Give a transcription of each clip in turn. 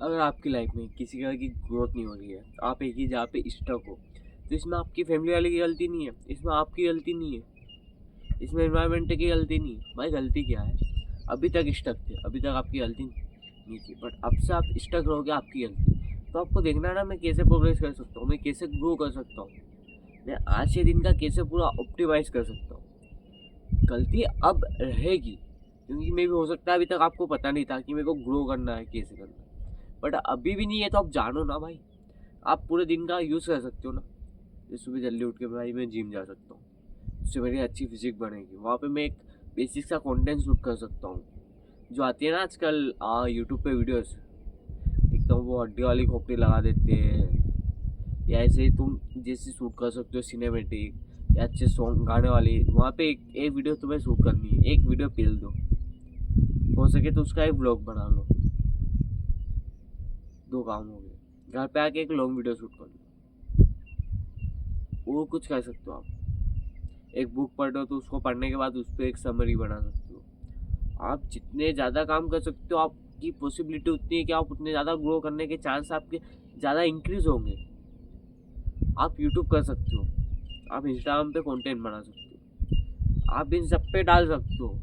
अगर आपकी लाइफ में किसी तरह की ग्रोथ नहीं हो रही है, आप एक ही जगह पे स्टक हो, तो इसमें आपकी फैमिली वाले की गलती नहीं है, इसमें आपकी गलती नहीं है, इसमें एनवायरनमेंट की गलती नहीं है। भाई गलती क्या है? अभी तक स्टक थे, अभी तक आपकी गलती नहीं थी, बट अब से आप स्टक रहोगे, आपकी गलती। तो आपको देखना है ना, मैं कैसे प्रोग्रेस कर सकता हूँ, मैं कैसे ग्रो कर सकता हूँ, मैं आज के दिन का कैसे पूरा ऑप्टिमाइज कर सकता हूँ। गलती अब रहेगी, क्योंकि मे भी हो सकता है अभी तक आपको पता नहीं था कि मेरे को ग्रो करना है, कैसे करना है, बट अभी भी नहीं है तो आप जानो ना भाई। आप पूरे दिन का यूज़ कर सकते हो ना। जैसे सुबह जल्दी उठ के भाई मैं जिम जा सकता हूँ, उससे मेरी अच्छी फिजिक बनेगी, वहाँ पे मैं एक बेसिक सा कंटेंट शूट कर सकता हूँ। जो आती है ना आजकल यूट्यूब पे वीडियोस, एकदम वो हड्डी वाली खोपड़ी लगा देते हैं, या ऐसे ही तुम जैसे शूट कर सकते हो सिनेमेटिक या अच्छे सॉन्ग गाने वाली, वहाँ पे एक वीडियो तुम्हें शूट करनी है, एक वीडियो पेल दो, हो सके तो उसका एक ब्लॉग बना लो। दो काम हो गए। घर पे आके एक लॉन्ग वीडियो शूट कर लो, वो कुछ कर सकते हो आप। एक बुक पढ़ हो तो उसको पढ़ने के बाद उस पर एक समरी बना सकते हो। आप जितने ज़्यादा काम कर सकते हो, आपकी पॉसिबिलिटी उतनी है कि आप उतने ज़्यादा ग्रो करने के चांस आपके ज़्यादा इंक्रीज होंगे। आप यूट्यूब कर सकते हो, आप इंस्टाग्राम पे कंटेंट बना सकते हो, आप इन सब पे डाल सकते हो,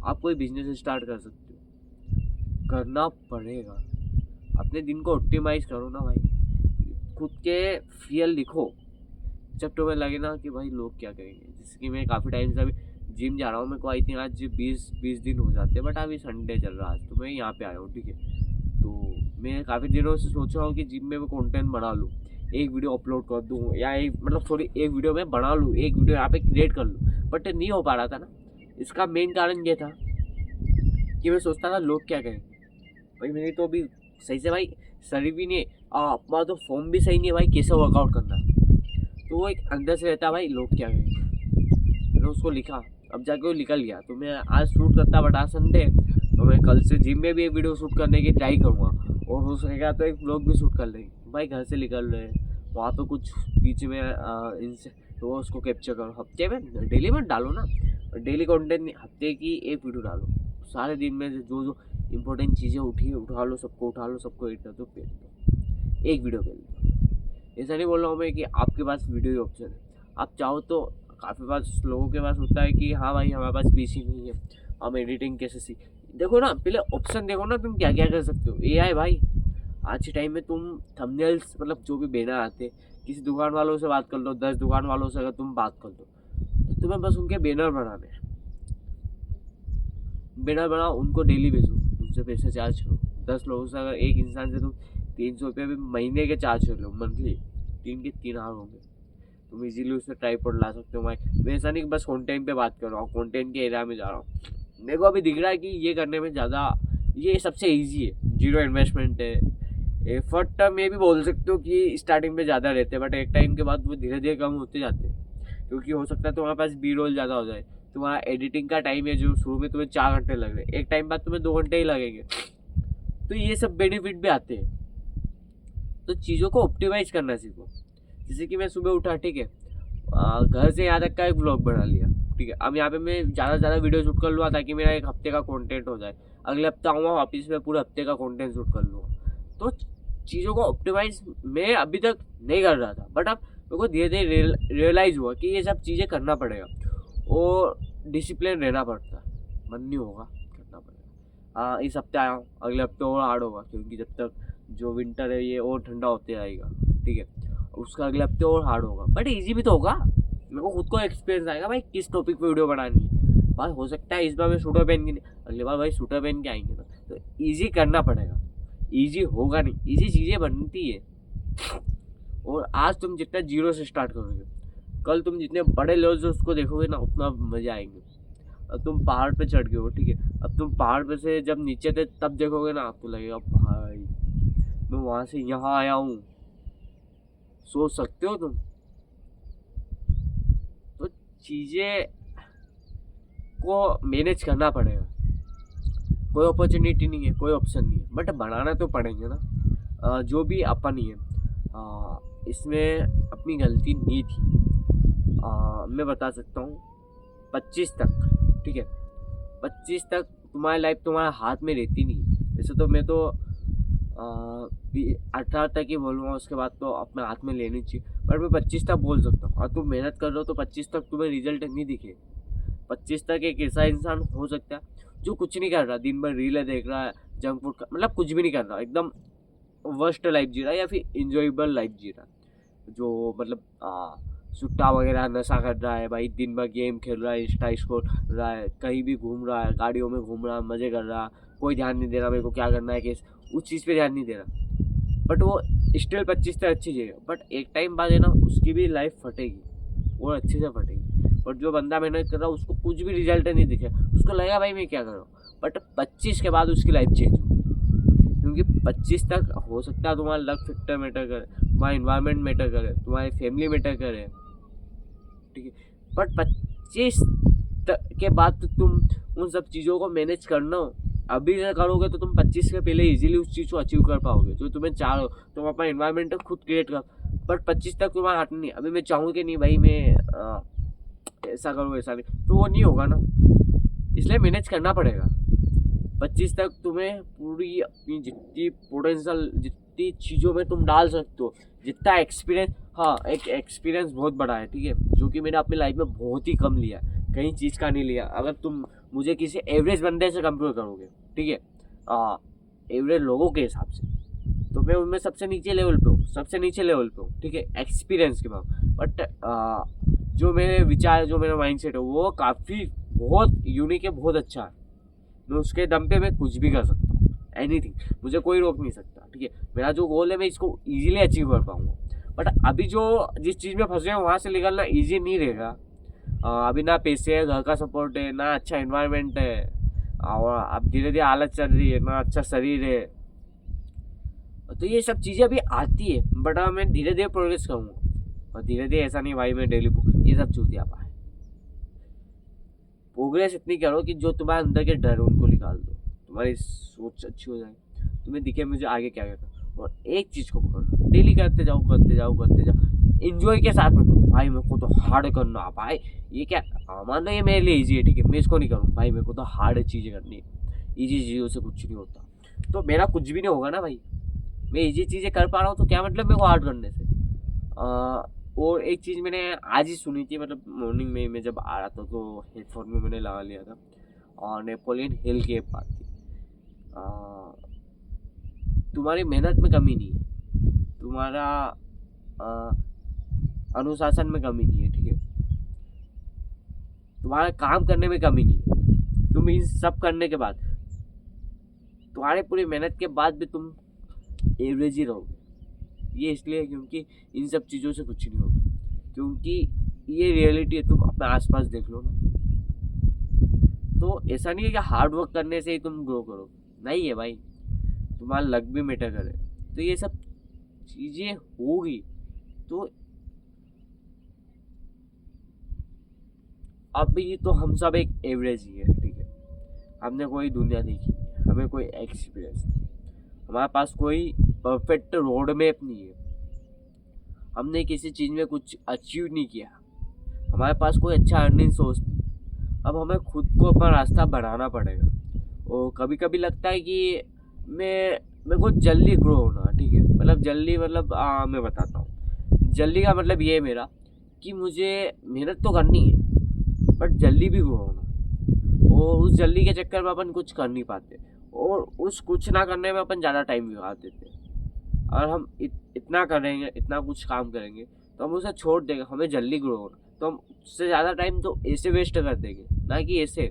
आप कोई बिजनेस स्टार्ट कर सकते हो। करना पड़ेगा। अपने दिन को ऑप्टिमाइज करो ना भाई, खुद के फियर लिखो। जब तुम्हें लगे ना कि भाई लोग क्या कहेंगे, जैसे कि मैं काफ़ी टाइम से अभी जिम जा रहा हूँ, मेरे को आई थिंक आज 20 दिन हो जाते हैं, बट अभी संडे चल रहा है, आज तो मैं यहाँ पे आया हूँ, ठीक है। तो मैं काफ़ी दिनों से सोच रहा हूँ कि जिम में मैं कंटेंट बना लूँ, एक वीडियो अपलोड कर दूँ, या एक मतलब सॉरी एक वीडियो में बना लूँ, एक वीडियो यहाँ पे क्रिएट कर लूँ, बट नहीं हो पा रहा था ना। इसका मेन कारण ये था कि मैं सोचता था लोग क्या कहेंगे। भाई मेरी तो अभी सही से भाई शरीर भी नहीं है, अपना तो फॉर्म भी सही नहीं है भाई, कैसे वर्कआउट करना है। तो वो एक अंदर से रहता है भाई लोग क्या कहेंगे। मैंने उसको लिखा, अब जाके वो निकल गया। तो मैं आज शूट करता, बट आज संडे, तो मैं कल से जिम में भी एक वीडियो शूट करने की ट्राई करूँगा, और हो सकेगा तो एक ब्लॉग भी शूट कर लेंगे। भाई घर से निकल रहे हैं, वहाँ पे कुछ बीच में इनसे, तो उसको कैप्चर करो। हफ्ते में डेली में डालो ना, डेली कंटेंट, हफ्ते की एक वीडियो डालो। सारे दिन में जो जो इम्पोर्टेंट चीज़ें उठा लो, सबको एडिट कर दो, भेज दो, एक वीडियो भेज दो। ऐसा नहीं बोल रहा हूँ मैं कि आपके पास वीडियो ही ऑप्शन है। आप चाहो तो, काफ़ी बार लोगों के पास होता है कि हाँ भाई हमारे पास पीसी नहीं है, हम एडिटिंग कैसे सीख। देखो ना, पहले ऑप्शन देखो ना, तुम क्या क्या कर सकते हो। एआई भाई, आज के टाइम में तुम थंबनेल्स, मतलब जो भी बैनर आते, किसी दुकान वालों से बात कर लो, 10 दुकान वालों से अगर तुम बात कर लो, तो तुम्हें बस उनके बैनर बनाने हैं। बैनर बनाओ, उनको डेली बेचो, उनसे पैसे चार्ज करो। 10 लोगों से, अगर एक इंसान से तुम 300 रुपये भी महीने के चार्ज कर लो, मंथली 3 होंगे, तुम इजीली उससे ट्राइपॉड ला सकते हो। मैं ऐसा नहीं बस कंटेंट पे बात कर रहा हूँ, कंटेंट के एरिया में जा रहा हूँ। मेरे को अभी दिख रहा है कि ये करने में ज़्यादा, ये सबसे ईजी है, जीरो इन्वेस्टमेंट है। एफर्ट में भी बोल सकते हो कि स्टार्टिंग में ज़्यादा रहते हैं, बट एक टाइम के बाद वो धीरे धीरे कम होते जाते हैं, क्योंकि हो सकता है तुम्हारे पास बी रोल ज़्यादा हो जाए। तुम्हारा एडिटिंग का टाइम है जो शुरू में तुम्हें 4 घंटे लग रहे हैं, एक टाइम बाद तुम्हें 2 घंटे ही लगेंगे। तो ये सब बेनिफिट भी आते हैं। तो चीज़ों को ऑप्टिमाइज करना सीखो। जैसे कि मैं सुबह उठा, ठीक है, घर से यहाँ तक का एक ब्लॉग बना लिया, ठीक है। अब यहाँ पे मैं ज़्यादा से ज़्यादा वीडियो शूट कर लूँगा ताकि मेरा एक हफ्ते का कंटेंट हो जाए। अगले हफ्ते आऊँगा वापस, में पूरे हफ्ते का कंटेंट शूट कर लूँगा। तो चीज़ों को ऑप्टिमाइज मैं अभी तक नहीं कर रहा था, बट अब मेरे को धीरे धीरे रियलाइज़ हुआ कि ये सब चीज़ें करना पड़ेगा, और डिसिप्लिन रहना पड़ता है। मन नहीं होगा, करना पड़ेगा। इस हफ्ते आया हूँ, अगले हफ्ते और हार्ड होगा, क्योंकि जब तक जो विंटर है ये और ठंडा होते आएगा, ठीक है। उसका अगले हफ्ते और हार्ड होगा, बट इजी भी तो होगा। मेरे को खुद को एक्सपीरियंस आएगा भाई किस टॉपिक पे वीडियो बनानी है। भाई हो सकता है इस बार मैं शूटर पहन के नहीं, अगली बार भाई शूटर पहन के आएंगे ना। तो ईजी करना पड़ेगा, ईजी होगा नहीं, ईजी चीज़ें बनती है। और आज तुम जितना जीरो से स्टार्ट करोगे, कल तुम जितने बड़े लेवल से उसको देखोगे ना, उतना मज़ा आएंगे। अब तुम पहाड़ पे चढ़ गए हो, ठीक है, अब तुम पहाड़ पे से जब नीचे थे तब देखोगे ना, आपको लगेगा भाई मैं वहाँ से यहाँ आया हूँ। सोच सकते हो तुम। तो चीज़ें को मैनेज करना पड़ेगा। कोई अपॉर्चुनिटी नहीं है, कोई ऑप्शन नहीं है, बट बनाना तो पड़ेंगे ना। जो भी अपन ही है, इसमें अपनी गलती नहीं थी। मैं बता सकता हूँ 25 तक, ठीक है, 25 तक तुम्हारी लाइफ तुम्हारे हाथ में रहती नहीं है। वैसे तो मैं तो 18 तक ही बोलूँगा, उसके बाद तो अपने हाथ में लेनी चाहिए, पर मैं 25 तक बोल सकता हूँ। और तुम मेहनत कर रहे हो तो 25 तक तुम्हें रिजल्ट नहीं दिखे। 25 तक एक ऐसा इंसान हो सकता है जो कुछ नहीं कर रहा, दिन भर रीलें देख रहा है, जंक फूड मतलब कुछ भी नहीं कर रहा, एकदम वर्स्ट लाइफ जी रहा है, या फिर इंजॉयबल लाइफ जी रहा है, जो मतलब सुट्टा वगैरह नशा कर रहा है भाई, दिन भर गेम खेल रहा है, इंस्टा स्क्रॉल रहा है, कहीं भी घूम रहा है, गाड़ियों में घूम रहा है, मज़े कर रहा है, कोई ध्यान नहीं दे रहा मेरे को क्या करना है, कि उस चीज़ पे ध्यान नहीं दे रहा, बट वो स्टिल 25 तक अच्छी जगह, बट एक टाइम बाद है ना उसकी भी लाइफ फटेगी और अच्छे से फटेगी। बट जो बंदा मेहनत कर रहा है उसको कुछ भी रिजल्ट नहीं दिखे, उसको लगेगा भाई मैं क्या कर रहा हूँ, बट 25 के बाद उसकी लाइफ चेंज होगी। क्योंकि 25 तक हो सकता है तुम्हारा लक फैक्टर मैटर करे, तुम्हारा इन्वायरमेंट मैटर करे, तुम्हारी फैमिली मैटर करे, ठीक है, बट 25 के बाद तो तुम उन सब चीज़ों को मैनेज करना हो, अभी से करोगे तो तुम 25 के पहले इजीली उस चीज़ को अचीव कर पाओगे जो तुम्हें चाह हो, तुम अपना इन्वायरमेंट खुद क्रिएट कर। बट 25 तक तुम्हारा हाथ नहीं, अभी मैं चाहूँ कि नहीं भाई मैं ऐसा करूँ ऐसा नहीं, तो वो नहीं होगा ना, इसलिए मैनेज करना पड़ेगा। 25 तक तुम्हें पूरी अपनी जितनी पोटेंशियल, जितनी चीज़ों में तुम डाल सकते हो, जितना एक्सपीरियंस, हाँ एक एक्सपीरियंस बहुत बड़ा है, ठीक है, जो कि मैंने अपनी लाइफ में बहुत ही कम लिया, कहीं चीज़ का नहीं लिया। अगर तुम मुझे किसी एवरेज बंदे से कंपेयर करोगे, ठीक है, एवरेज लोगों के हिसाब से, तो मैं उनमें सबसे नीचे लेवल पे हूँ, सबसे नीचे लेवल पे हूँ, ठीक है, एक्सपीरियंस के बाद। बट जो मेरे विचार, जो मेरा माइंडसेट है वो काफ़ी बहुत यूनिक है, बहुत अच्छा है। मैं उसके दम पे मैं कुछ भी कर सकता हूँ, एनीथिंग, मुझे कोई रोक नहीं सकता, ठीक है। मेरा जो गोल है मैं इसको इजीली अचीव कर पाऊंगा। बट अभी जो जिस चीज़ में फंसे हैं वहाँ से निकलना इजी नहीं रहेगा। अभी ना पैसे है, घर का सपोर्ट है, ना अच्छा इन्वायरमेंट है, और अब धीरे धीरे हालत चल रही है, ना अच्छा शरीर है, तो ये सब चीज़ें अभी आती है। बट मैं धीरे धीरे प्रोग्रेस करूँगा, और धीरे धीरे ऐसा नहीं भाई मैं डेली ये सब चूतिया पाए। प्रोग्रेस इतनी करो कि जो तुम्हारे अंदर के डर है उनको निकाल दो, तुम्हारी सोच अच्छी हो जाए, तुम्हें दिखे मुझे आगे क्या करना, और एक चीज़ को पकड़ो, डेली करते जाओ करते जाओ करते जाओ, इंजॉय के साथ में करो। भाई मेरे को तो हार्ड करना भाई, ये क्या, मान लो ये मेरे लिए ईजी है, ठीक है, मैं इसको नहीं करूँ भाई, मेरे को तो हार्ड चीज़ें करनी है, ईजी चीज़ों से कुछ नहीं होता, तो मेरा कुछ भी नहीं होगा ना भाई। मैं ईजी चीज़ें कर पा रहा हूँ तो क्या मतलब मेरे को हार्ड करने से। और एक चीज़ मैंने आज ही सुनी थी, मतलब मॉर्निंग में मैं जब आ रहा था तो हेडफोन में मैंने लगा लिया था, और नेपोलियन हिल की एक बात थी, तुम्हारी मेहनत में कमी नहीं है, तुम्हारा अनुशासन में कमी नहीं है, ठीक है, तुम्हारा काम करने में कमी नहीं है, तुम इन सब करने के बाद, तुम्हारे पूरी मेहनत के बाद भी तुम एवरेज ही रहोगे। ये इसलिए क्योंकि इन सब चीज़ों से कुछ नहीं होगा, क्योंकि ये रियलिटी है, तुम अपने आसपास देख लो ना। तो ऐसा नहीं है कि हार्ड वर्क करने से ही तुम ग्रो करो, नहीं है भाई, तुम्हारा लक भी मैटर करे, तो ये सब चीज़ें होगी। तो अभी तो हम सब एक एवरेज ही है, ठीक है, हमने कोई दुनिया देखी नहीं, हमें कोई एक्सपीरियंस नहीं, हमारे पास कोई परफेक्ट रोड मैप नहीं है, हमने किसी चीज़ में कुछ अचीव नहीं किया, हमारे पास कोई अच्छा अर्निंग सोर्स नहीं, अब हमें खुद को अपना रास्ता बढ़ाना पड़ेगा। और कभी कभी लगता है कि मेरे को जल्दी ग्रो होना, ठीक है, मतलब जल्दी, मतलब मैं बताता हूँ, जल्दी का मतलब ये है मेरा कि मुझे मेहनत तो करनी है बट जल्दी भी ग्रो होना, और उस जल्दी के चक्कर में अपन कुछ कर नहीं पाते, और उस कुछ ना करने में अपन ज़्यादा टाइम लगा देते हैं। अगर हम इतना करेंगे, इतना कुछ काम करेंगे तो हम उसे छोड़ देंगे, हमें जल्दी ग्रो होना, तो हम उससे ज़्यादा टाइम तो ऐसे वेस्ट कर देंगे, ना कि ऐसे।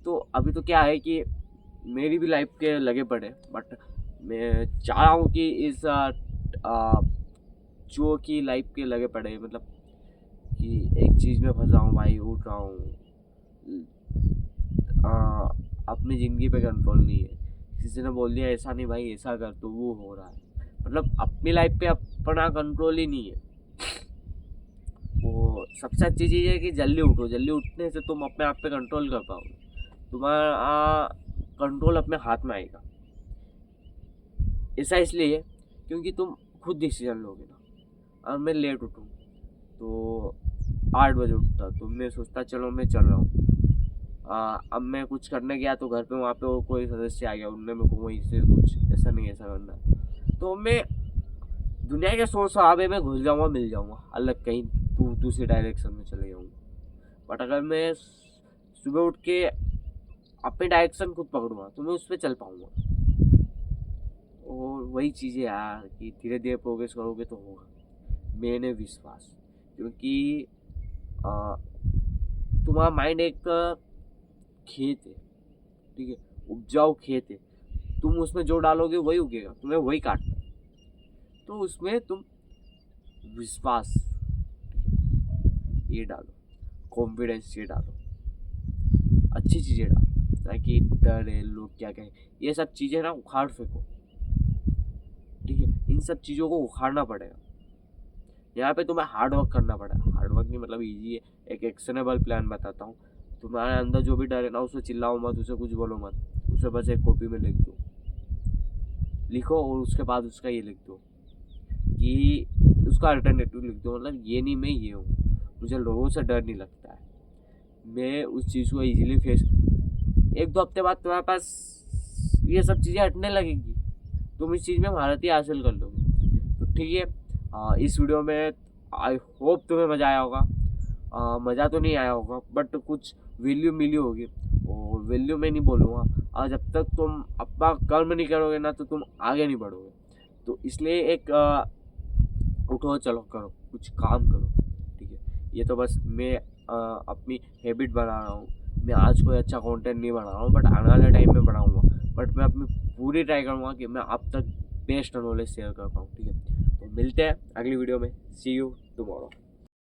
तो अभी तो क्या है कि मेरी भी लाइफ के लगे पड़े, बट मैं चाह रहा हूँ कि इस जो की लाइफ के लगे पड़े, मतलब कि एक चीज़ में फंसा हूँ भाई, उठ रहा हूँ, अपनी ज़िंदगी पे कंट्रोल नहीं है, किसी ने बोल दिया ऐसा नहीं भाई ऐसा कर तो वो हो रहा है, मतलब अपनी लाइफ पे अपना कंट्रोल ही नहीं है। वो सबसे अच्छी चीज़ है कि जल्दी उठो, जल्दी उठने से तुम अपने आप पे कंट्रोल कर पाओगे, तुम्हारा कंट्रोल अपने हाथ में आएगा। ऐसा इसलिए क्योंकि तुम खुद डिसीजन लोगे ना। अब मैं लेट उठूँ तो 8 बजे उठता, तो मैं सोचता चलो मैं चल रहा हूँ, अब मैं कुछ करने गया तो घर पे वहाँ पे कोई सदस्य आ गया, उनने मेरे को वहीं से कुछ ऐसा नहीं ऐसा करना, तो मैं दुनिया के सोच सहाबे में घुस जाऊँगा, मिल जाऊँगा, अलग कहीं दूसरी डायरेक्शन में चले जाऊँगा। बट अगर मैं सुबह उठ के अपनी डायरेक्शन खुद पकड़ूंगा तो मैं उस पर चल पाऊँगा। और वही चीज़ें यार कि धीरे धीरे प्रोग्रेस करोगे तो होगा, मैंने विश्वास। क्योंकि तुम्हारा माइंड एक खेत है, ठीक है, उपजाऊ खेत है, तुम उसमें जो डालोगे वही उगेगा, तुम्हें वही काटना है। तो उसमें तुम विश्वास ये डालो, कॉन्फिडेंस ये डालो, अच्छी चीज़ें डालो, ताकि डर है, लोग क्या कहें, ये सब चीज़ें ना उखाड़ फेंको, ठीक है। इन सब चीज़ों को उखाड़ना पड़ेगा। यहाँ पे तुम्हें हार्ड वर्क करना पड़ेगा। हार्ड वर्क नहीं मतलब ईजी है, एक एक्शनेबल प्लान बताता हूँ। तुम्हारे अंदर जो भी डर है ना, उसे चिल्लाओ मत, उसे कुछ बोलो मत, उसे बस एक कॉपी में लिख दो, लिखो, और उसके बाद उसका ये लिख दो कि उसका अल्टरनेटिव लिख दो, मतलब ये नहीं मैं ये हूँ, मुझे लोगों से डर नहीं लगता है, मैं उस चीज़ को ईजिली फेस। 1-2 हफ्ते बाद तुम्हारे पास ये सब चीज़ें हटने लगेगी, तुम इस चीज़ में महारती हासिल कर लोगे। तो ठीक है, इस वीडियो में आई होप तुम्हें मज़ा आया होगा। मज़ा तो नहीं आया होगा बट कुछ वैल्यू मिली होगी, और वैल्यू मैं नहीं बोलूँगा, जब तक तुम अपना कर्म नहीं करोगे ना तो तुम आगे नहीं बढ़ोगे। तो इसलिए एक उठो चलो करो, कुछ काम करो, ठीक है। ये तो बस मैं अपनी हैबिट बना रहा हूँ। मैं आज कोई अच्छा कंटेंट नहीं बना रहा हूँ, बट आने वाले टाइम में बनाऊँगा। बट मैं अपनी पूरी ट्राई करूँगा कि मैं अब तक बेस्ट नॉलेज शेयर कर पाऊँ, ठीक है। तो मिलते हैं अगली वीडियो में, सी यू टुमारो।